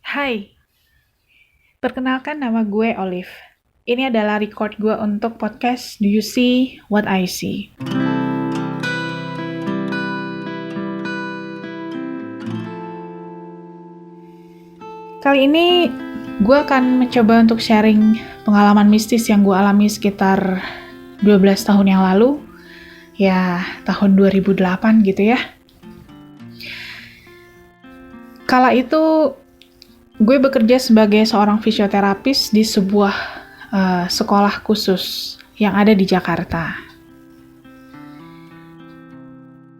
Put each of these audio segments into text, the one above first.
Hai, perkenalkan nama gue Olive. Ini adalah record gue untuk podcast Do You See What I See? Kali ini gue akan mencoba untuk sharing pengalaman mistis yang gue alami sekitar 12 tahun yang lalu. Ya, tahun 2008 gitu ya. Kala itu gue bekerja sebagai seorang fisioterapis di sebuah sekolah khusus yang ada di Jakarta.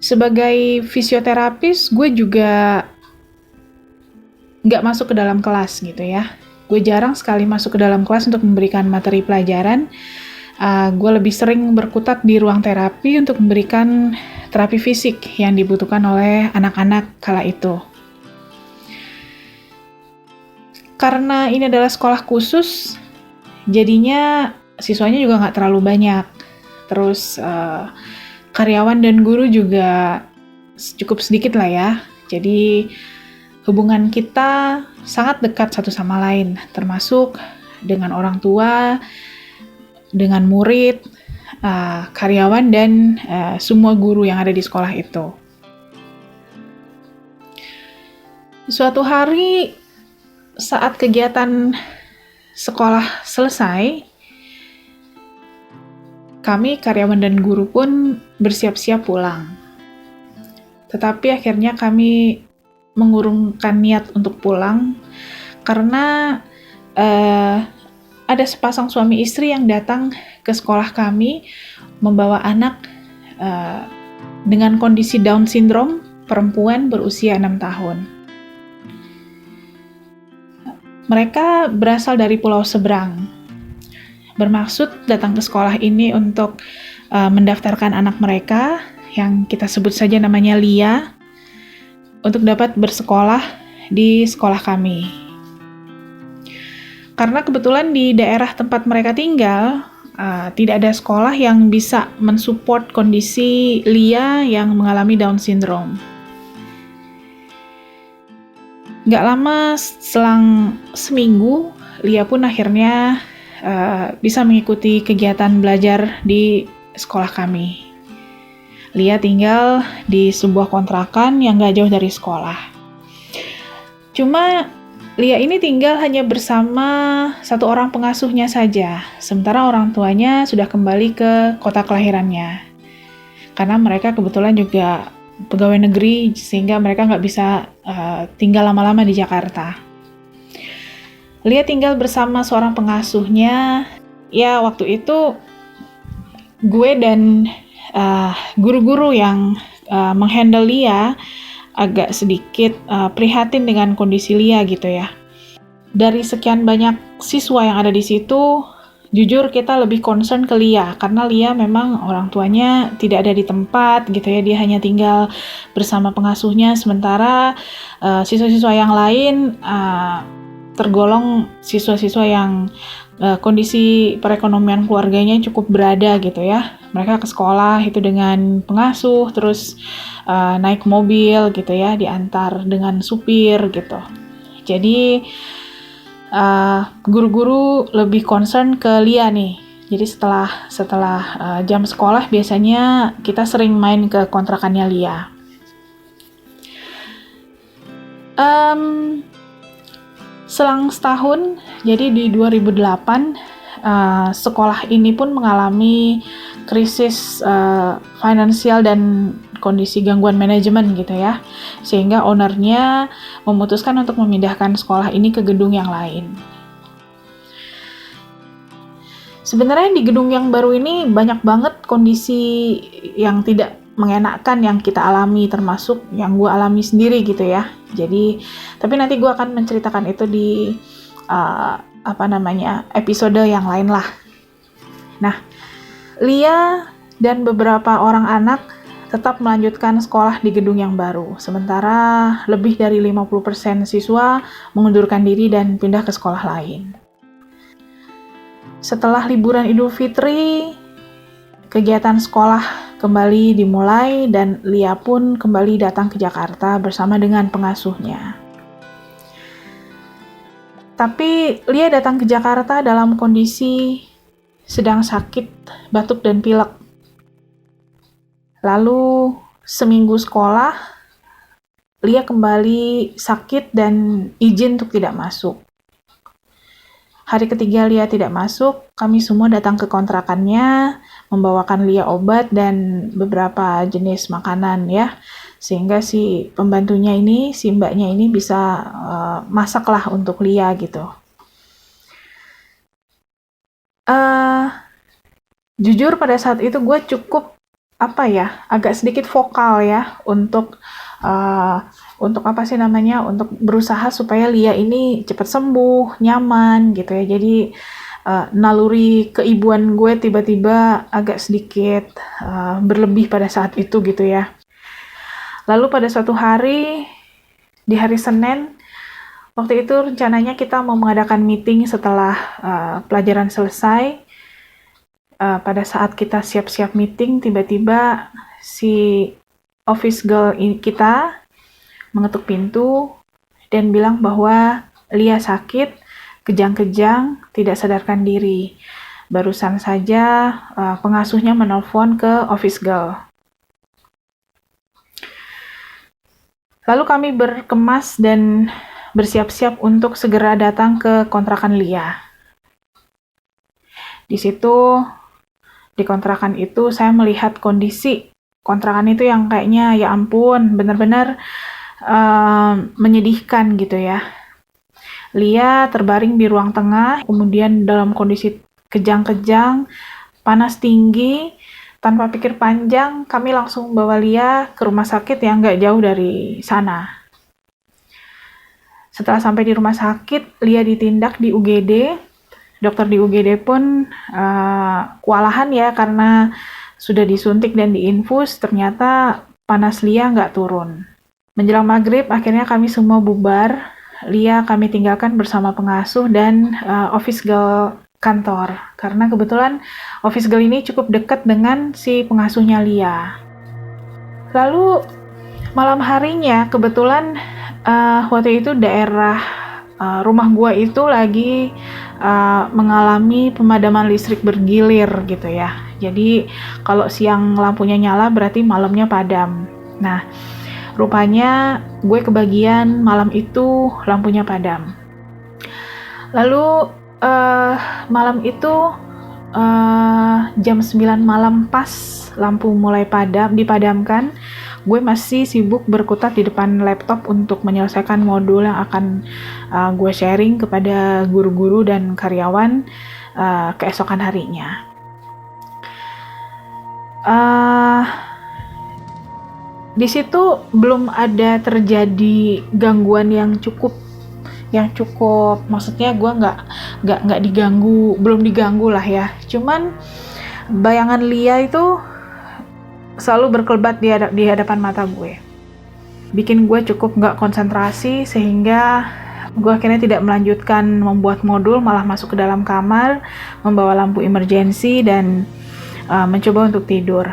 Sebagai fisioterapis, gue juga nggak masuk ke dalam kelas gitu ya. Gue jarang sekali masuk ke dalam kelas untuk memberikan materi pelajaran. Gue lebih sering berkutat di ruang terapi untuk memberikan terapi fisik yang dibutuhkan oleh anak-anak kala itu. Karena ini adalah sekolah khusus, jadinya siswanya juga nggak terlalu banyak. Terus karyawan dan guru juga cukup sedikit lah ya. Jadi hubungan kita sangat dekat satu sama lain, termasuk dengan orang tua, dengan murid, karyawan, dan semua guru yang ada di sekolah itu. Suatu hari saat kegiatan sekolah selesai, kami karyawan dan guru pun bersiap-siap pulang. Tetapi akhirnya kami mengurungkan niat untuk pulang karena ada sepasang suami istri yang datang ke sekolah kami membawa anak dengan kondisi Down syndrome, perempuan berusia 6 tahun. Mereka berasal dari pulau seberang, bermaksud datang ke sekolah ini untuk mendaftarkan anak mereka yang kita sebut saja namanya Lia untuk dapat bersekolah di sekolah kami. Karena kebetulan di daerah tempat mereka tinggal tidak ada sekolah yang bisa mensupport kondisi Lia yang mengalami Down syndrome. Gak lama selang seminggu, Lia pun akhirnya bisa mengikuti kegiatan belajar di sekolah kami. Lia tinggal di sebuah kontrakan yang gak jauh dari sekolah. Cuma Lia ini tinggal hanya bersama satu orang pengasuhnya saja, sementara orang tuanya sudah kembali ke kota kelahirannya. Karena mereka kebetulan juga pegawai negeri, sehingga mereka gak bisa tinggal lama-lama di Jakarta. Lia tinggal bersama seorang pengasuhnya. Ya, waktu itu gue dan guru-guru yang menghandle Lia agak sedikit prihatin dengan kondisi Lia gitu ya. Dari sekian banyak siswa yang ada di situ, jujur kita lebih concern ke Lia, karena Lia memang orang tuanya tidak ada di tempat gitu ya, dia hanya tinggal bersama pengasuhnya, sementara siswa-siswa yang lain tergolong siswa-siswa yang kondisi perekonomian keluarganya cukup berada gitu ya. Mereka ke sekolah itu dengan pengasuh, terus naik mobil gitu ya, diantar dengan supir gitu. Jadi guru-guru lebih concern ke Lia nih. Jadi setelah jam sekolah biasanya kita sering main ke kontrakannya Lia. Selang setahun, jadi di 2008, sekolah ini pun mengalami krisis finansial dan kondisi gangguan manajemen gitu ya, sehingga ownernya memutuskan untuk memindahkan sekolah ini ke gedung yang lain. Sebenarnya di gedung yang baru ini banyak banget kondisi yang tidak mengenakan yang kita alami, termasuk yang gue alami sendiri gitu ya. Jadi, tapi nanti gue akan menceritakan itu di episode yang lain lah. Nah, Lia dan beberapa orang anak tetap melanjutkan sekolah di gedung yang baru, sementara lebih dari 50% siswa mengundurkan diri dan pindah ke sekolah lain. Setelah liburan Idul Fitri, kegiatan sekolah kembali dimulai dan Lia pun kembali datang ke Jakarta bersama dengan pengasuhnya. Tapi Lia datang ke Jakarta dalam kondisi sedang sakit, batuk dan pilek. Lalu seminggu sekolah, Lia kembali sakit dan izin untuk tidak masuk. Hari ketiga Lia tidak masuk, kami semua datang ke kontrakannya, membawakan Lia obat dan beberapa jenis makanan ya. Sehingga si pembantunya ini, si mbaknya ini bisa masaklah untuk Lia gitu. Jujur pada saat itu gue cukup agak sedikit vokal ya untuk untuk berusaha supaya Lia ini cepat sembuh, nyaman gitu ya. Jadi naluri keibuan gue tiba-tiba agak sedikit berlebih pada saat itu gitu ya. Lalu pada suatu hari, di hari Senin, waktu itu rencananya kita mau mengadakan meeting setelah pelajaran selesai. Pada saat kita siap-siap meeting, tiba-tiba si office girl kita mengetuk pintu dan bilang bahwa Lia sakit, kejang-kejang, tidak sadarkan diri. Barusan saja pengasuhnya menelpon ke office girl. Lalu kami berkemas dan bersiap-siap untuk segera datang ke kontrakan Lia. Di situ, di kontrakan itu saya melihat kondisi kontrakan itu yang kayaknya ya ampun, benar-benar menyedihkan gitu ya. Lia terbaring di ruang tengah, kemudian dalam kondisi kejang-kejang, panas tinggi. Tanpa pikir panjang, kami langsung bawa Lia ke rumah sakit yang nggak jauh dari sana. Setelah sampai di rumah sakit, Lia ditindak di UGD. Dokter di UGD pun kewalahan ya karena sudah disuntik dan diinfus, ternyata panas Lia nggak turun. Menjelang maghrib, akhirnya kami semua bubar. Lia kami tinggalkan bersama pengasuh dan office girl kantor. Karena kebetulan office girl ini cukup dekat dengan si pengasuhnya Lia. Lalu malam harinya, kebetulan waktu itu daerah rumah gua itu lagi mengalami pemadaman listrik bergilir gitu ya. Jadi kalau siang lampunya nyala berarti malamnya padam. Nah, rupanya gue kebagian malam itu lampunya padam. Lalu malam itu jam 9 malam pas lampu mulai dipadamkan, gue masih sibuk berkutat di depan laptop untuk menyelesaikan modul yang akan gue sharing kepada guru-guru dan karyawan keesokan harinya. Di situ belum ada terjadi gangguan yang cukup maksudnya gue nggak diganggu, belum diganggu lah ya. Cuman bayangan Lia itu selalu berkelebat di hadapan mata gue, bikin gue cukup nggak konsentrasi sehingga gue akhirnya tidak melanjutkan membuat modul, malah masuk ke dalam kamar, membawa lampu emergency dan mencoba untuk tidur.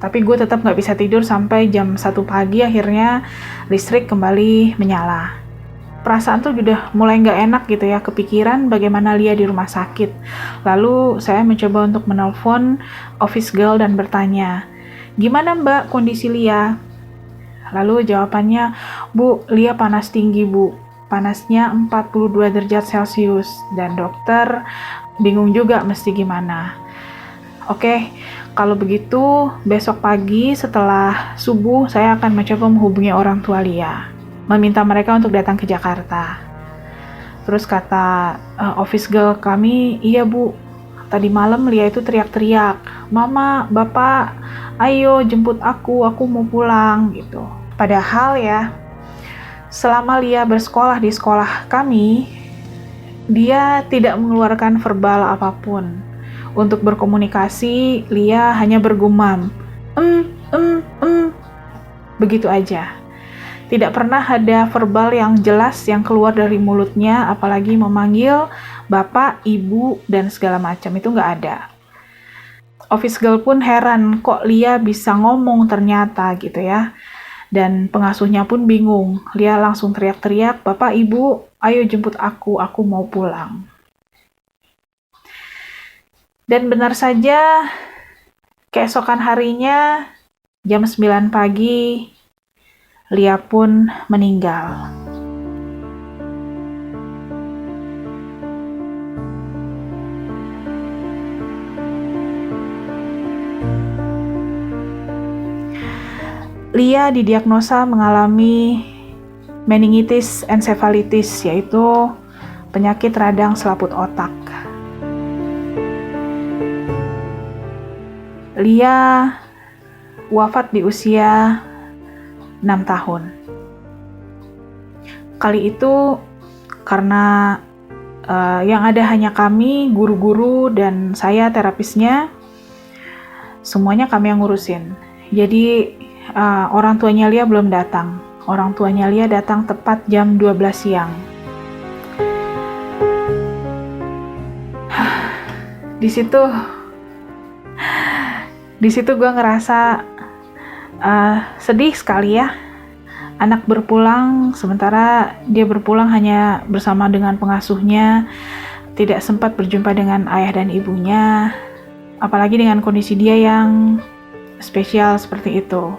Tapi gue tetap nggak bisa tidur sampai jam 1 pagi, akhirnya listrik kembali menyala. Perasaan tuh udah mulai nggak enak gitu ya, kepikiran bagaimana Lia di rumah sakit. Lalu saya mencoba untuk menelpon office girl dan bertanya, "Gimana Mbak kondisi Lia?" Lalu jawabannya, "Bu, Lia panas tinggi Bu, panasnya 42 derajat Celcius, dan dokter bingung juga mesti gimana." Oke, kalau begitu besok pagi setelah subuh saya akan mencoba menghubungi orang tua Lia, meminta mereka untuk datang ke Jakarta. Terus kata office girl kami, "Iya Bu, tadi malam Lia itu teriak-teriak, 'Mama, Bapak, ayo jemput aku mau pulang,' gitu." Padahal ya, selama Lia bersekolah di sekolah kami, dia tidak mengeluarkan verbal apapun. Untuk berkomunikasi, Lia hanya bergumam, begitu aja. Tidak pernah ada verbal yang jelas yang keluar dari mulutnya, apalagi memanggil bapak, ibu, dan segala macam, itu nggak ada. Office girl pun heran, kok Lia bisa ngomong ternyata gitu ya. Dan pengasuhnya pun bingung. Lia langsung teriak-teriak, "Bapak, Ibu, ayo jemput aku mau pulang." Dan benar saja, keesokan harinya, jam 9 pagi, Lia pun meninggal. Lia didiagnosa mengalami meningitis encephalitis, yaitu penyakit radang selaput otak. Lia wafat di usia 6 tahun. Kali itu karena yang ada hanya kami, guru-guru, dan saya terapisnya, semuanya kami yang ngurusin. Jadi orang tuanya Lia belum datang. Orang tuanya Lia datang tepat jam 12 siang. Di situ gue ngerasa sedih sekali ya. Anak berpulang, sementara dia berpulang hanya bersama dengan pengasuhnya, tidak sempat berjumpa dengan ayah dan ibunya, apalagi dengan kondisi dia yang spesial seperti itu.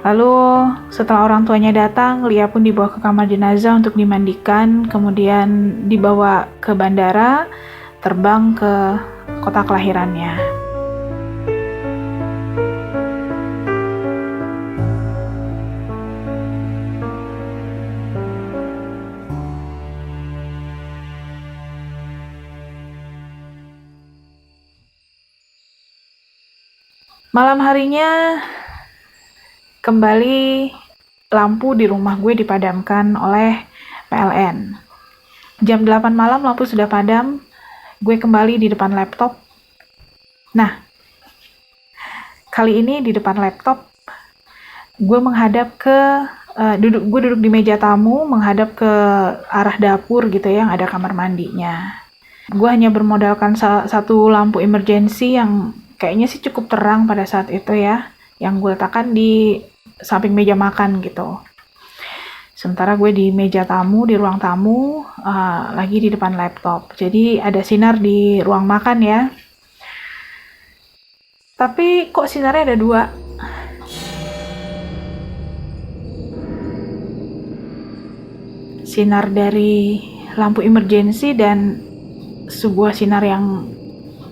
Lalu setelah orang tuanya datang, Lia pun dibawa ke kamar jenazah untuk dimandikan, kemudian dibawa ke bandara, terbang ke kota kelahirannya. Malam harinya, kembali lampu di rumah gue dipadamkan oleh PLN. Jam 8 malam lampu sudah padam, gue kembali di depan laptop. Nah, kali ini di depan laptop, gue menghadap ke, gue duduk di meja tamu, menghadap ke arah dapur gitu ya, yang ada kamar mandinya. Gue hanya bermodalkan satu lampu emergency yang kayaknya sih cukup terang pada saat itu ya, yang gue letakkan di samping meja makan gitu. Sementara gue di meja tamu, di ruang tamu, lagi di depan laptop. Jadi ada sinar di ruang makan ya. Tapi kok sinarnya ada dua? Sinar dari lampu emergency dan sebuah sinar yang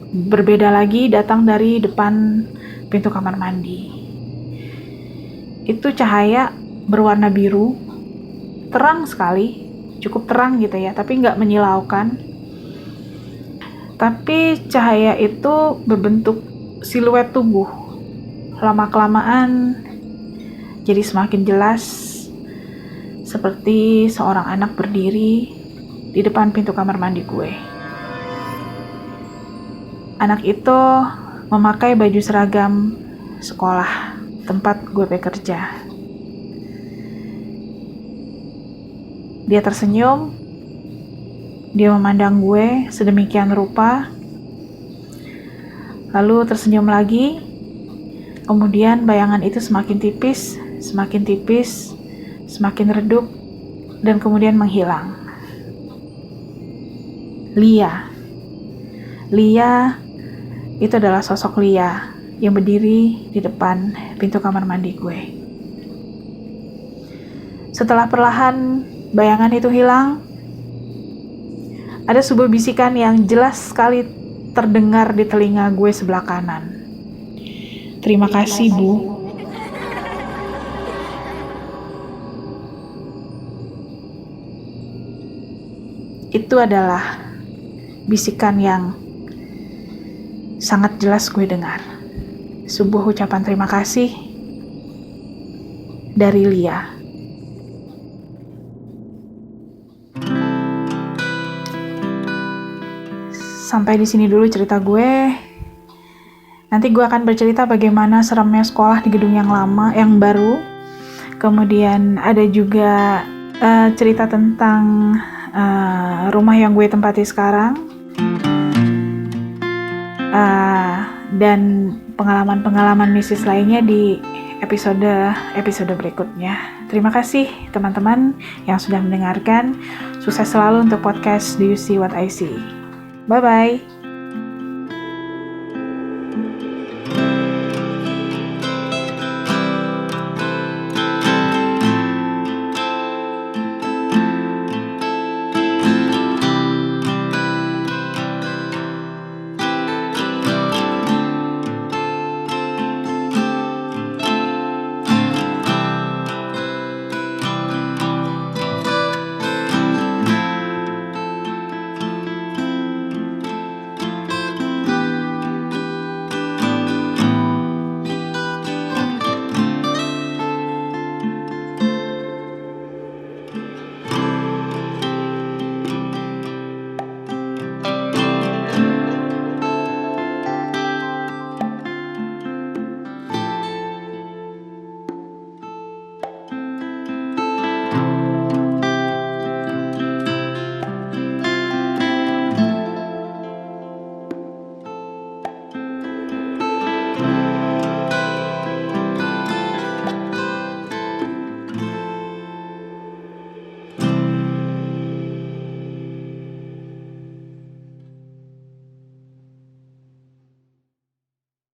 berbeda lagi datang dari depan pintu kamar mandi. Itu cahaya berwarna biru, terang sekali, cukup terang gitu ya, tapi nggak menyilaukan. Tapi cahaya itu berbentuk siluet tubuh. Lama-kelamaan jadi semakin jelas, seperti seorang anak berdiri di depan pintu kamar mandi gue. Anak itu memakai baju seragam sekolah tempat gue bekerja. Dia tersenyum, dia memandang gue sedemikian rupa, lalu tersenyum lagi, kemudian bayangan itu semakin tipis, semakin redup, dan kemudian menghilang. Lia itu adalah sosok Lia yang berdiri di depan pintu kamar mandi gue. Setelah perlahan bayangan itu hilang, ada sebuah bisikan yang jelas sekali terdengar di telinga gue sebelah kanan. "Terima kasih, Bu." Itu adalah bisikan yang sangat jelas gue dengar. Sebuah ucapan terima kasih dari Lia. Sampai di sini dulu cerita gue. Nanti gue akan bercerita bagaimana seramnya sekolah di gedung yang lama, yang baru. Kemudian ada juga cerita tentang rumah yang gue tempati sekarang. Dan pengalaman-pengalaman mistis lainnya di episode berikutnya. Terima kasih teman-teman yang sudah mendengarkan. Sukses selalu untuk podcast Do You See What I See. Bye-bye.